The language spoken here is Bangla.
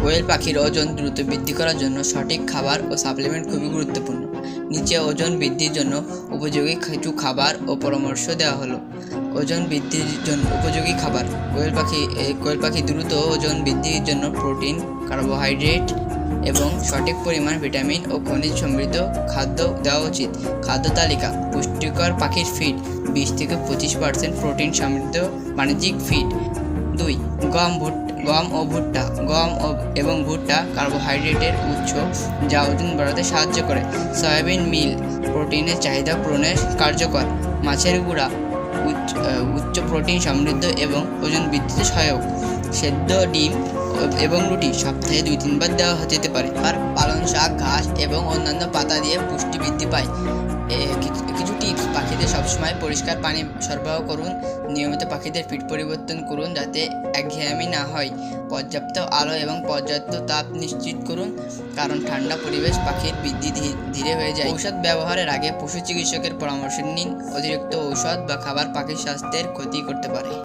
কোয়েল পাখির ওজন দ্রুত বৃদ্ধি করার জন্য সঠিক খাবার ও সাপ্লিমেন্ট খুবই গুরুত্বপূর্ণ। নিচে ওজন বৃদ্ধির জন্য উপযোগী কিছু খাবার ও পরামর্শ দেওয়া হলো। ওজন বৃদ্ধির জন্য উপযোগী খাবার। কোয়েল পাখি দ্রুত ওজন বৃদ্ধির জন্য প্রোটিন, কার্বোহাইড্রেট এবং সঠিক পরিমাণ ভিটামিন ও খনিজ সমৃদ্ধ খাদ্য দেওয়া উচিত। খাদ্য তালিকা: পুষ্টিকর পাখির ফিড 20 থেকে 25% প্রোটিন সমৃদ্ধ বাণিজ্যিক ফিড। 2. গম ও ভুট্টা। এবং ভুট্টা কার্বোহাইড্রেটের উৎস যা ওজন বাড়াতে সাহায্য করে। সয়াবিন মিল প্রোটিনের চাহিদা পূরণে কার্যকর। মাছের গুঁড়া উচ্চ প্রোটিন সমৃদ্ধ এবং ওজন বৃদ্ধিতে সহায়ক। সেদ্ধ ডিম এবং রুটি সপ্তাহে 2-3 বার দেওয়া যেতে পারে। আর পালং শাক, ঘাস এবং অন্যান্য পাতা দিয়ে পুষ্টি বৃদ্ধি পায়। কিছু টিপস: পাখিদের সবসময় পরিষ্কার পানি সরবরাহ করুন। নিয়মিত পাখিদের ফিড পরিবর্তন করুন যাতে একঘেয়েমি না হয়। পর্যাপ্ত আলো এবং পর্যাপ্ত তাপ নিশ্চিত করুন, কারণ ঠান্ডা পরিবেশ পাখির বৃদ্ধি ধীরে হয়ে যায়। ঔষধ ব্যবহারের আগে পশু চিকিৎসকের পরামর্শ নিন। অতিরিক্ত ঔষধ বা খাবার পাখির স্বাস্থ্যের ক্ষতি করতে পারে।